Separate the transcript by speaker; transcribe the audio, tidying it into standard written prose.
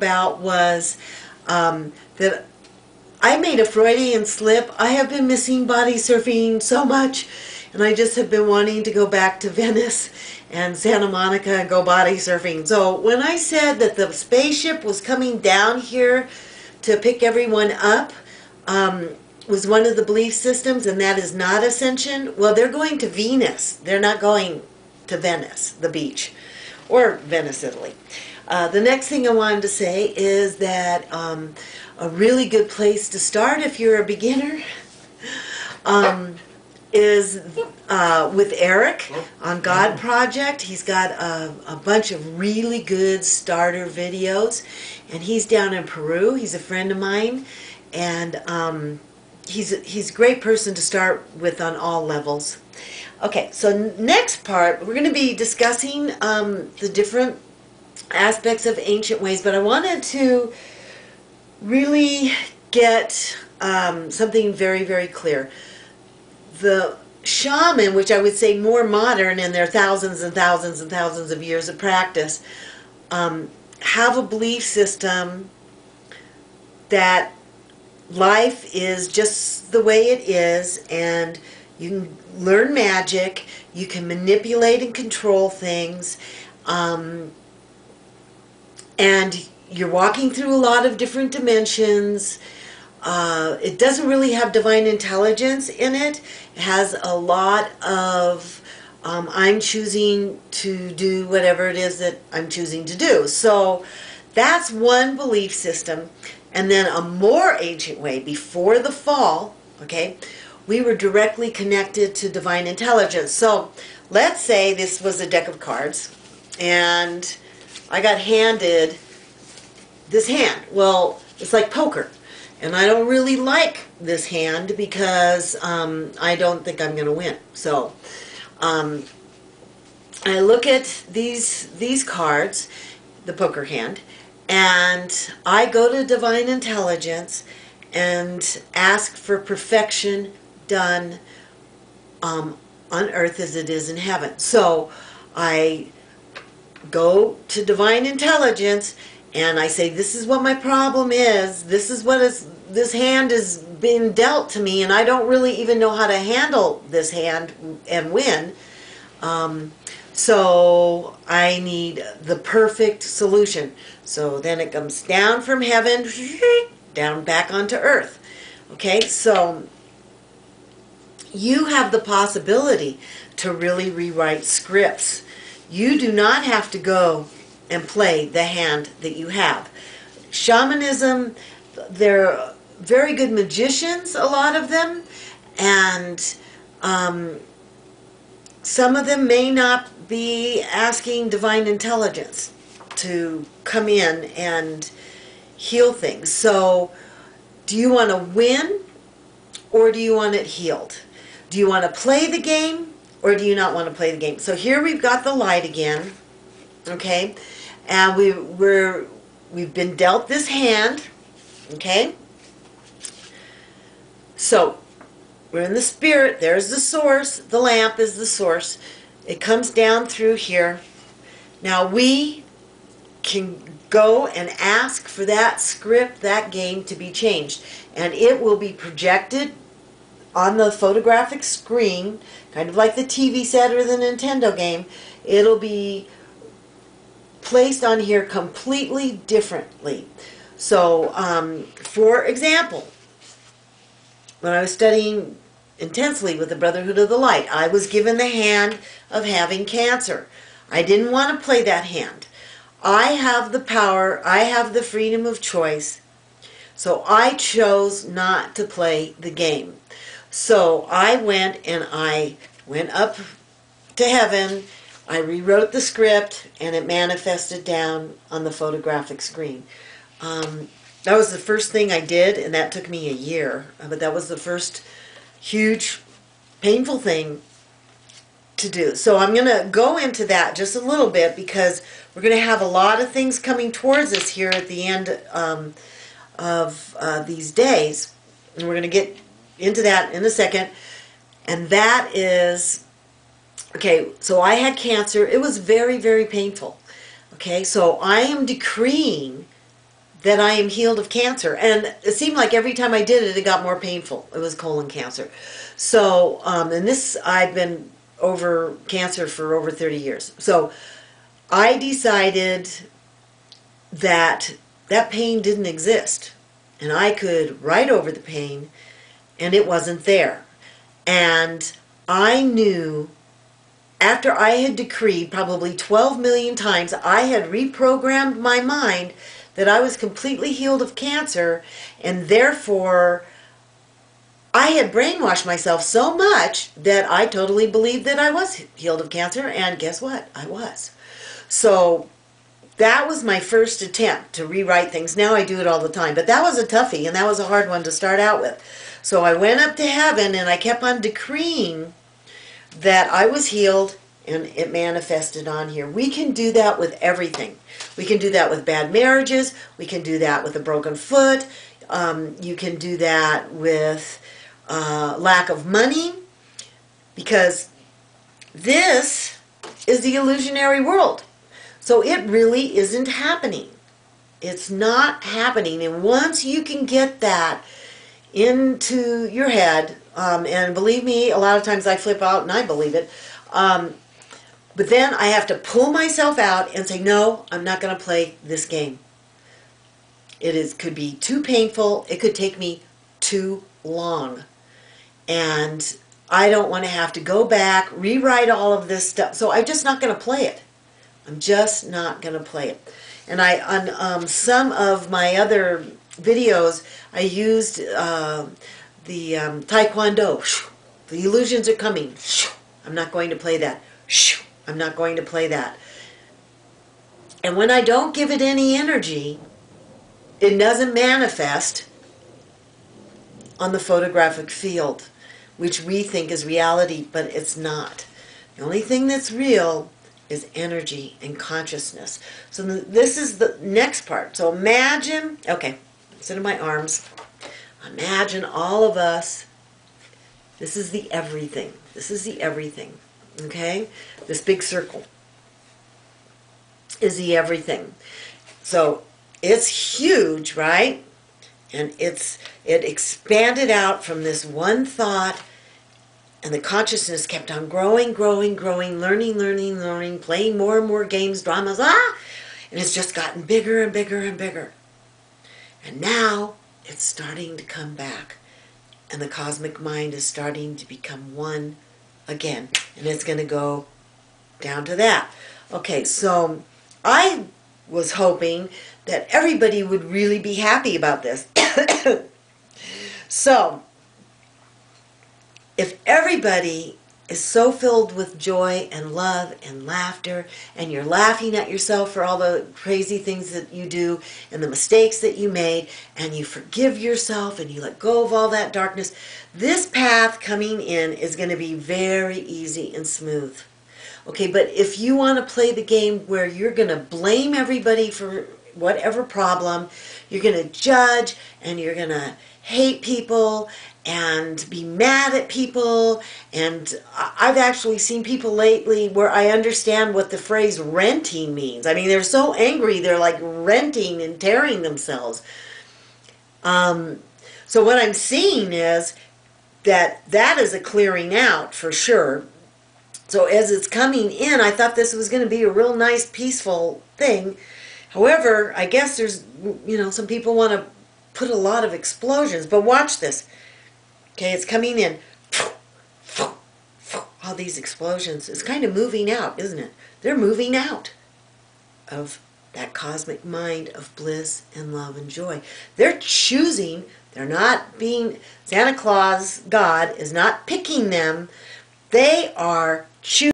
Speaker 1: about was that I made a Freudian slip. I have been missing body surfing so much, and I just have been wanting to go back to Venice and Santa Monica and go body surfing. So when I said that the spaceship was coming down here to pick everyone up, was one of the belief systems, and that is not Ascension. Well, they're going to Venus. They're not going to Venice, the beach, or Venice, Italy. The next thing I wanted to say is that a really good place to start if you're a beginner is with Eric on God Project. He's got a bunch of really good starter videos, and he's down in Peru. He's a friend of mine, and he's a great person to start with on all levels. Okay, so next part, we're going to be discussing the different aspects of ancient ways, but I wanted to really get something very, very clear. The shaman, which I would say more modern in their thousands and thousands and thousands of years of practice, have a belief system that life is just the way it is, and you can learn magic, you can manipulate and control things, and you're walking through a lot of different dimensions. It doesn't really have divine intelligence in it. It has a lot of I'm choosing to do whatever it is that I'm choosing to do. So that's one belief system. And then a more ancient way, before the fall, okay, we were directly connected to divine intelligence. So let's say this was a deck of cards, and I got handed this hand. Well, it's like poker, and I don't really like this hand because I don't think I'm going to win. So I look at these cards, the poker hand, and I go to divine intelligence and ask for perfection done on earth as it is in heaven. So I go to divine intelligence and I say, this is what my problem is, this is what this hand is being dealt to me, and I don't really even know how to handle this hand and win. So I need the perfect solution. So then it comes down from heaven, down back onto earth. Okay, so you have the possibility to really rewrite scripts. You do not have to go and play the hand that you have. Shamanism, they're very good magicians, a lot of them, and some of them may not be asking divine intelligence to come in and heal things. So do you want to win, or do you want it healed? Do you want to play the game, or do you not want to play the game? So here we've got the light again, okay, and we've been dealt this hand, okay. So we're in the spirit. There's the source. The lamp is the source. It comes down through here. Now we can go and ask for that script, that game, to be changed, and it will be projected on the photographic screen, kind of like the TV set or the Nintendo game. It'll be placed on here completely differently. So for example, when I was studying intensely with the Brotherhood of the Light, I was given the hand of having cancer. I didn't want to play that hand. I have the power, I have the freedom of choice, so I chose not to play the game. So I went up to heaven, I rewrote the script, and it manifested down on the photographic screen. That was the first thing I did, and that took me a year, but that was the first huge, painful thing to do. So I'm going to go into that just a little bit, because we're going to have a lot of things coming towards us here at the end of these days, and we're going to get into that in a second. And that is, okay, so I had cancer. It was very, very painful. Okay, so I am decreeing that I am healed of cancer. And it seemed like every time I did it, it got more painful. It was colon cancer. So, and this, I've been over cancer for over 30 years. So I decided that that pain didn't exist. And I could write over the pain, and it wasn't there. And I knew, after I had decreed probably 12 million times, I had reprogrammed my mind that I was completely healed of cancer, and therefore I had brainwashed myself so much that I totally believed that I was healed of cancer, and guess what? I was. So that was my first attempt to rewrite things. Now I do it all the time, but that was a toughie, and that was a hard one to start out with. So I went up to heaven, and I kept on decreeing that I was healed, and it manifested on here. We can do that with everything. We can do that with bad marriages. We can do that with a broken foot. You can do that with lack of money, because this is the illusionary world. So it really isn't happening. It's not happening. And once you can get that into your head, and believe me, a lot of times I flip out and I believe it, but then I have to pull myself out and say, no, I'm not going to play this game. Could be too painful. It could take me too long. And I don't want to have to go back, rewrite all of this stuff. So I'm just not going to play it. I'm just not going to play it. And on some of my other videos, I used the Taekwondo. The illusions are coming. I'm not going to play that. I'm not going to play that. And when I don't give it any energy, it doesn't manifest on the photographic field, which we think is reality, but it's not. The only thing that's real is energy and consciousness. So this is the next part. So imagine, okay, sit in my arms. Imagine all of us. This is the everything. This is the everything. Okay? This big circle is the everything. So it's huge, right? And it expanded out from this one thought, and the consciousness kept on growing, growing, growing, learning, learning, learning, playing more and more games, dramas, and it's just gotten bigger and bigger and bigger. And now it's starting to come back, and the cosmic mind is starting to become one again, and it's going to go down to that. Okay, so I was hoping that everybody would really be happy about this. So, if everybody is so filled with joy and love and laughter, and you're laughing at yourself for all the crazy things that you do and the mistakes that you made, and you forgive yourself and you let go of all that darkness, this path coming in is going to be very easy and smooth. Okay, but if you want to play the game where you're going to blame everybody for whatever problem, you're going to judge, and you're going to hate people and be mad at people, and I've actually seen people lately where I understand what the phrase renting means. I mean, they're so angry, they're like renting and tearing themselves. So what I'm seeing is that is a clearing out for sure. So as it's coming in, I thought this was going to be a real nice, peaceful thing. However, I guess there's, some people want to put a lot of explosions. But watch this. Okay, it's coming in. All these explosions. It's kind of moving out, isn't it? They're moving out of that cosmic mind of bliss and love and joy. They're choosing. They're not being, Santa Claus, God, is not picking them. They are choosing.